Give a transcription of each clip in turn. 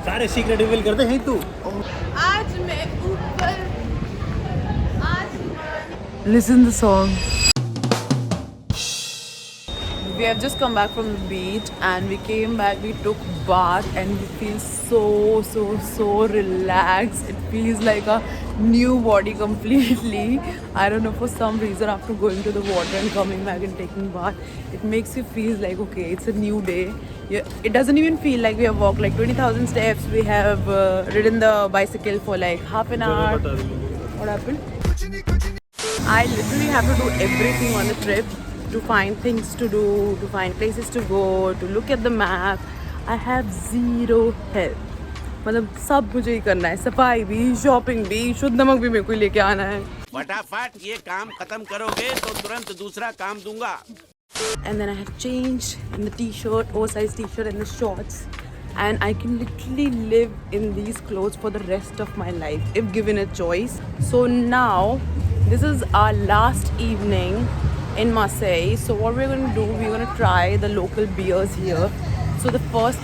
सारे secret reveal कर दे हैं तू. आज मैं ऊपर Listen the song. We have just come back from the beach and we came back, we took bath and we feel so relaxed. It feels like a new body completely. I don't know, for some reason after going to the water and coming back and taking bath, it makes you feel like okay, it's a new day. It doesn't even feel like we have walked like 20,000 steps. We have ridden the bicycle for like half an hour. What happened? I literally have to do everything on the trip, to find things to do, to find places to go, to look at the map. I have zero help. मतलब सब मुझे ही करना है, सफाई भी, shopping भी, शुद्ध नमक भी मेरे को लेके आना है. फटाफट ये काम खत्म करोगे तो तुरंत दूसरा काम दूंगा. And then I have changed in the t-shirt, oversized t-shirt and the shorts. And I can literally live in these clothes for the rest of my life if given a choice. So now, this is our last evening in Marseille. So what we're going to do, we're going to try the local beers here. So the first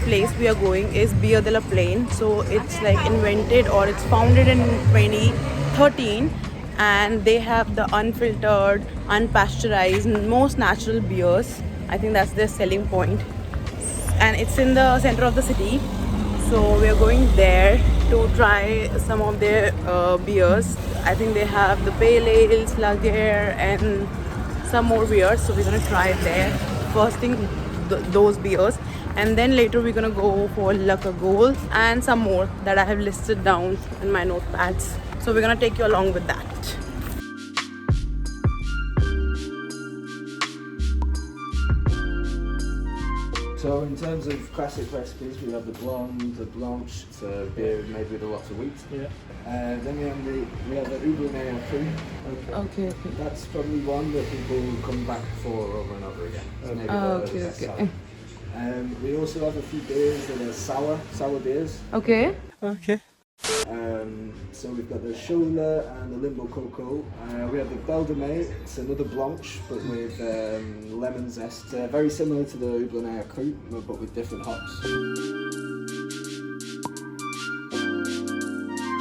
place we are going is Beer de la Plaine. So it's like invented, or it's founded in 2013. And they have the unfiltered, unpasteurized, most natural beers. I think that's their selling point. And it's in the center of the city. So we are going there to try some of their beers. I think they have the Pale Ales, Lager and some more beers. So we're gonna try it there. First thing, those beers. And then later we're gonna go for Laka Gold and some more that I have listed down in my notepads. So we're gonna take you along with that. So in terms of classic recipes, we have the blonde, the blanche, it's a beer made with a lot of wheat. Yeah. Then we have the Houblonnais Cru. Okay. That's probably one that people come back for over and over again. It's maybe the best seller. We also have a few beers that are sour beers. Okay. So we've got the Chola and the Limbo Coco. We have the Belle de Mai, it's another blanche but with lemon zest. Very similar to the Houblonnais Cru but with different hops.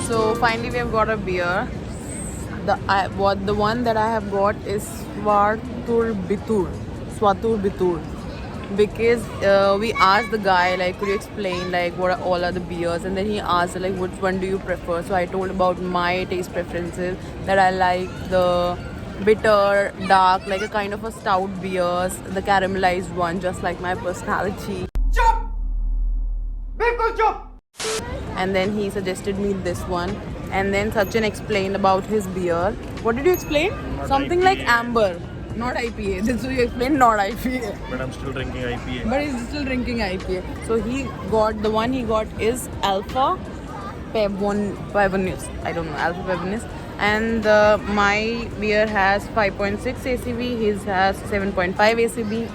So finally we have got a beer. The one that I have got is Swatur Bitur. Because we asked the guy like, could you explain like what are all other beers, and then he asked like which one do you prefer. So I told about my taste preferences, that I like the bitter, dark, like a kind of a stout beers, the caramelized one, just like my personality. And then he suggested me this one, and then Sachin explained about his beer. What did you explain? Something like amber. Not IPA. This will you explain, not IPA. But I'm still drinking IPA. But he's still drinking IPA. So the one he got is Alpha Pavonus. I don't know, Alpha Pavonus. And my beer has 5.6 ACV. His has 7.5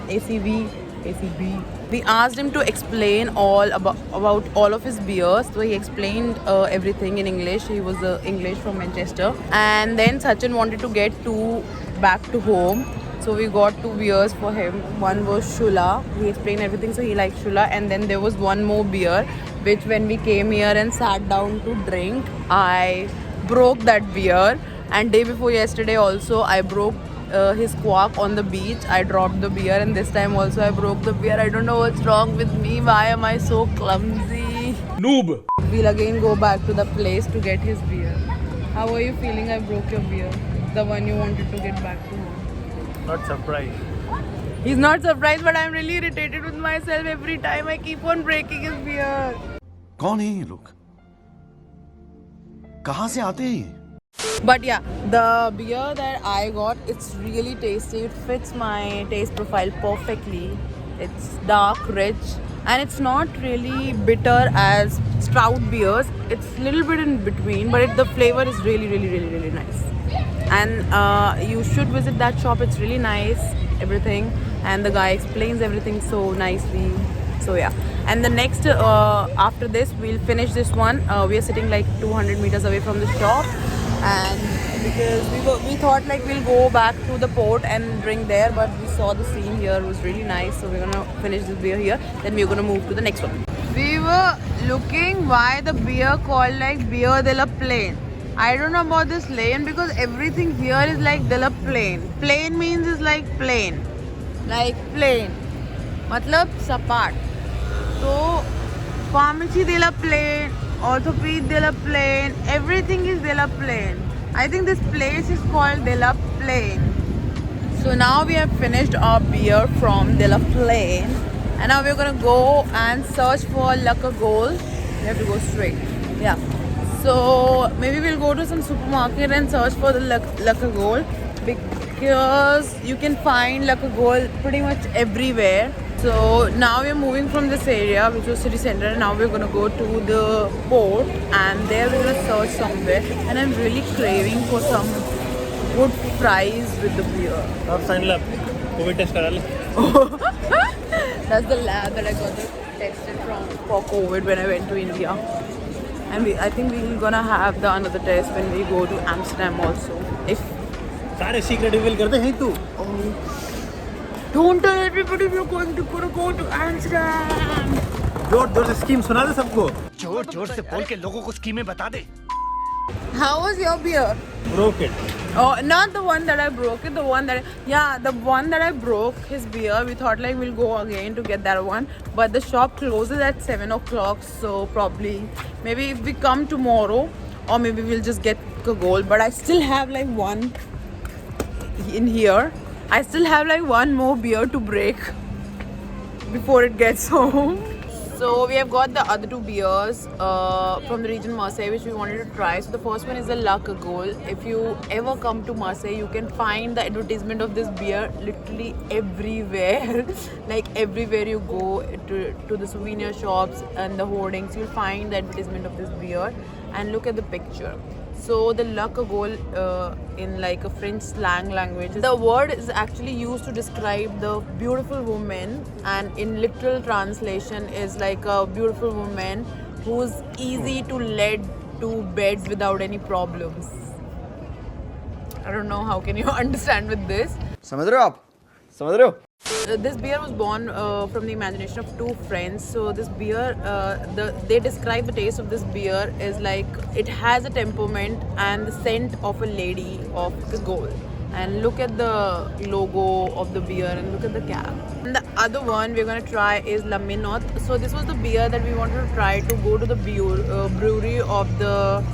ACV. We asked him to explain all about all of his beers. So he explained everything in English. He was English from Manchester. And then Sachin wanted to get two back to home. So we got two beers for him. One was Shula. He explained everything, so he liked Shula. And then there was one more beer, which when we came here and sat down to drink, I broke that beer. And day before yesterday also, I broke his cork on the beach. I dropped the beer, and this time also I broke the beer. I don't know what's wrong with me. Why am I so clumsy? Noob. We'll again go back to the place to get his beer. How are you feeling? I broke your beer. The one you wanted to get back to home. Not surprised. He's not surprised, but I'm really irritated with myself every time I keep on breaking his beer. कौन है ये लोग? कहाँ से आते हैं? But yeah, the beer that I got, it's really tasty. It fits my taste profile perfectly. It's dark, rich, and it's not really bitter as stout beers. It's a little bit in between, but the flavor is really nice. And you should visit that shop. It's really nice, everything, and the guy explains everything so nicely. So yeah, and the next after this we'll finish this one. We are sitting like 200 meters away from the shop, and because we thought like we'll go back to the port and drink there, but we saw the scene here was really nice, so we're gonna finish this beer here, then we're gonna move to the next one. We were looking why the beer called like Beer de la Plain. I don't know about this lane because everything here is like de la Plain. Plain means is like plain. Like plain. Matlab sapat. So pharmacy de la Plain, orthopedic de la Plain, everything is de la Plain. I think this place is called de la Plain. So now we have finished our beer from de la Plain. And now we're gonna go and search for Laka Gold. We have to go straight. Yeah. So maybe we'll go to some supermarket and search for the Laka Gold because you can find Laka Gold pretty much everywhere. So now we're moving from this area, which was city center, and now we're gonna go to the port, and there we're gonna search somewhere. And I'm really craving for some good fries with the beer. आप sign lab COVID test करा ले. That's the lab that I got tested from for COVID when I went to India. And I think we're gonna have the another test when we go to Amsterdam also. If सारे secret reveal कर दे हैं तू. don't tell everybody we're going to go to Amsterdam. जोर से scheme सुना दे सबको. जोर से बोल के लोगों को स्कीमें बता दे. How was your beer? Broke it. Oh, not the one that I broke it. The one that I broke his beer. We thought like we'll go again to get that one, but the shop closes at 7 o'clock. So probably maybe if we come tomorrow, or maybe we'll just get a gold. But I still have like one in here. I still have like one more beer to break before it gets home. So we have got the other two beers from the region Marseille, which we wanted to try. So the first one is the La Cagole. If you ever come to Marseille, you can find the advertisement of this beer literally everywhere. Like everywhere you go to the souvenir shops and the hoardings, you'll find the advertisement of this beer. And look at the picture. So the La Cagole in like a French slang language, the word is actually used to describe the beautiful woman, and in literal translation is like a beautiful woman who's easy to lead to bed without any problems. I don't know how can you understand with this. समझ रहे हो आप? समझ रहे हो? This beer was born from the imagination of two friends. So this beer, they describe the taste of this beer is like it has a temperament and the scent of a lady of the gold. And look at the logo of the beer and look at the cap. And the other one we're gonna try is La Minotte. So this was the beer that we wanted to try to go to the brewery of the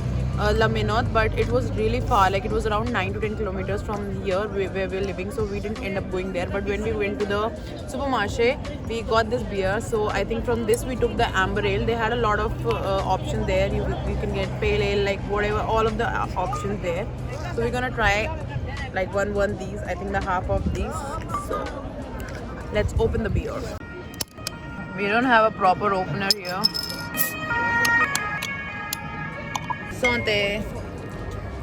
La Minotte, but it was really far, like it was around 9 to 10 kilometers from here where we're living, so we didn't end up going there. But when we went to the supermarché, we got this beer. So I think from this we took the amber ale. They had a lot of options there. You can get pale ale, like whatever, all of the options there. So we're gonna try like one these, I think the half of these. So let's open the beer. We don't have a proper opener here. Sante.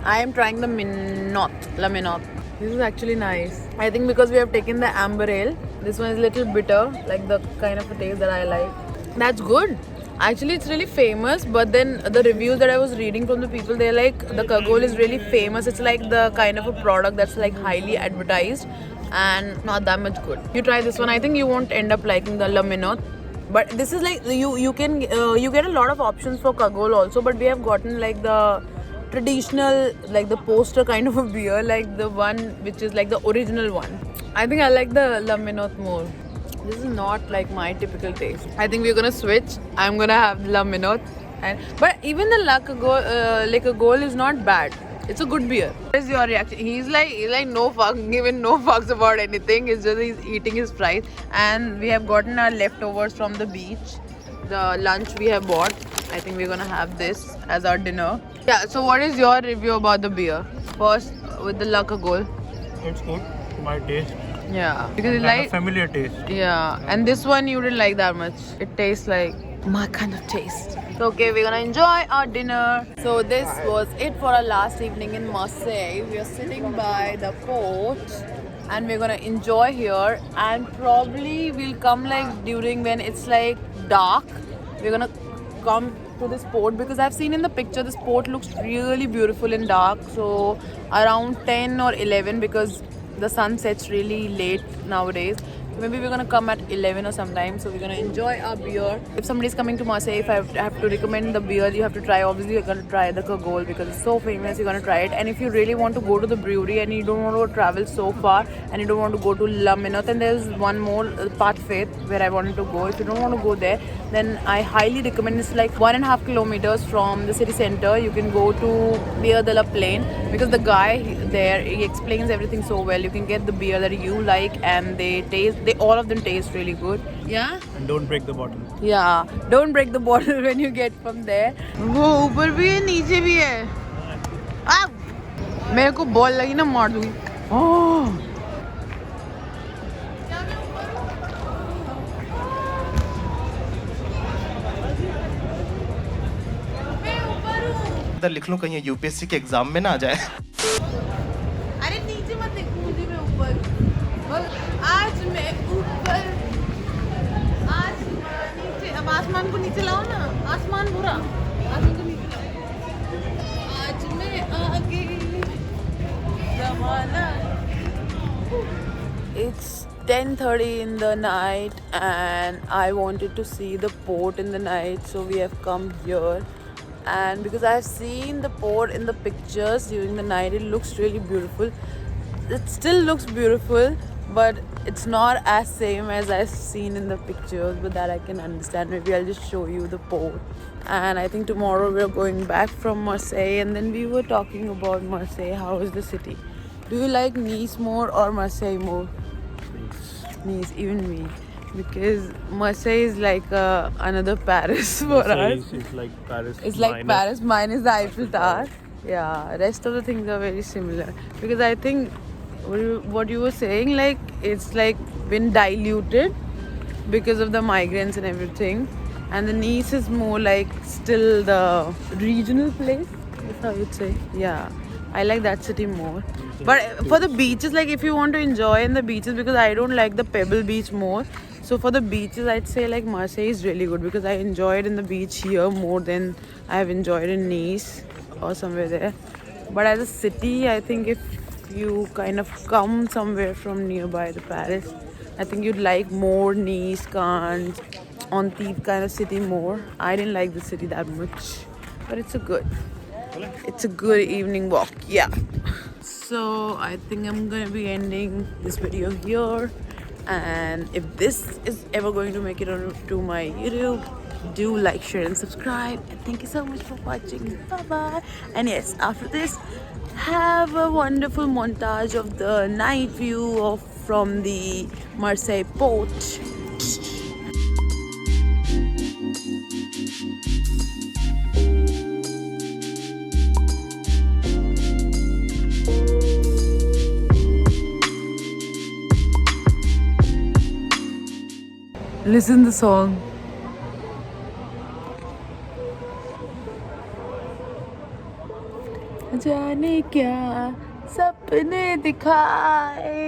I am trying the La Minotte. This is actually nice. I think because we have taken the amber ale, this one is a little bitter, like the kind of a taste that I like. That's good. Actually, it's really famous, but then the reviews that I was reading from the people, they're like, the Cagole is really famous. It's like the kind of a product that's like highly advertised and not that much good. You try this one, I think you won't end up liking the La Minotte. But this is like you get a lot of options for Cagole also, but we have gotten like the traditional, like the poster kind of a beer, like the one which is like the original one. I think I like the La Minotte more. This is not like my typical taste. I think we're gonna switch. I'm gonna have La Minotte, but even the La Cagole is not bad. It's a good beer. What is your reaction? He's like no fuck, given no fucks about anything. It's just he's eating his fries. And we have gotten our leftovers from the beach. The lunch we have bought. I think we're gonna have this as our dinner. Yeah, so what is your review about the beer? First with the La Cagole. It's good to my taste. Yeah. Because you Kind like of familiar taste. yeah. And this one you didn't like that much. It tastes like my kind of taste. So okay, we're gonna enjoy our dinner. So this was it for our last evening in Marseille. We are sitting by the port and we're gonna enjoy here, and probably we'll come like during when it's like dark. We're gonna come to this port because I've seen in the picture this port looks really beautiful in dark. So around 10 or 11 because the sun sets really late nowadays. Maybe we're gonna come at 11 or sometime. So we're gonna enjoy our beer. If somebody's coming to Marseille, if I have to recommend the beer, you have to try. Obviously, you're gonna try the Cagole because it's so famous. You're gonna try it. And if you really want to go to the brewery and you don't want to travel so far and you don't want to go to La Minot, then there's one more, Path Faith, where I wanted to go. If you don't want to go there, then I highly recommend. It's like 1.5 kilometers from the city center. You can go to Beer de la Plaine because the guy there, he explains everything so well. You can get the beer that you like, and all of them taste really good. Yeah. And don't break the bottle. Yeah. Don't break the bottle when you get from there. वो ऊपर भी है, नीचे भी है. आ! मेरे को ball लगी ना मार दूँगी. Oh. इधर लिख लूं कहीं यूपीएससी के एग्जाम में ना आ जाए. अरे नीचे मत देख, मुझे मैं ऊपर. आज मैं ऊपर, आज नीचे. अब आसमान को नीचे लाओ ना. आसमान पूरा, आसमान को नीचे लाओ. आज मैं आगे जमाना. It's 10:30 in the night and I wanted to see the port in the night, so we have come here. And because I've seen the port in the pictures during the night, it looks really beautiful. It still looks beautiful, but it's not as same as I've seen in the pictures, but that I can understand. Maybe I'll just show you the port. And I think tomorrow we're going back from Marseille, and then we were talking about Marseille. How is the city? Do you like Nice more or Marseille more? Nice, even me. Because Marseille is like another Paris for us. It's like Paris. It's like Paris minus the Eiffel Tower. Yeah, rest of the things are very similar. Because I think what you were saying, like it's like been diluted because of the migrants and everything. And the Nice is more like still the regional place. That's how you'd say. Yeah, I like that city more. But for the beaches, like if you want to enjoy in the beaches, because I don't like the Pebble Beach more. So for the beaches, I'd say like Marseille is really good because I enjoyed in the beach here more than I have enjoyed in Nice or somewhere there. But as a city, I think if you kind of come somewhere from nearby to Paris, I think you'd like more Nice, Cannes, Antibes kind of city more. I didn't like the city that much, but it's a good evening walk. Yeah. So I think I'm gonna be ending this video here. And if this is ever going to make it onto my YouTube, do like, share and subscribe. And thank you so much for watching. Bye bye. And yes, after this, have a wonderful montage of the night view from the Marseille port. Listen the song. जाने क्या सपने दिखाए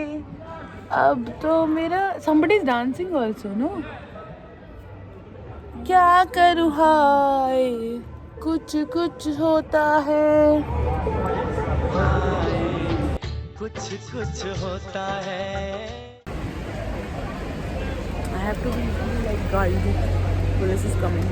अब तो मेरा. Somebody is dancing also, no? क्या करूँ हाय कुछ कुछ होता है. कुछ कुछ होता है. I have to be like guarded. Police is coming.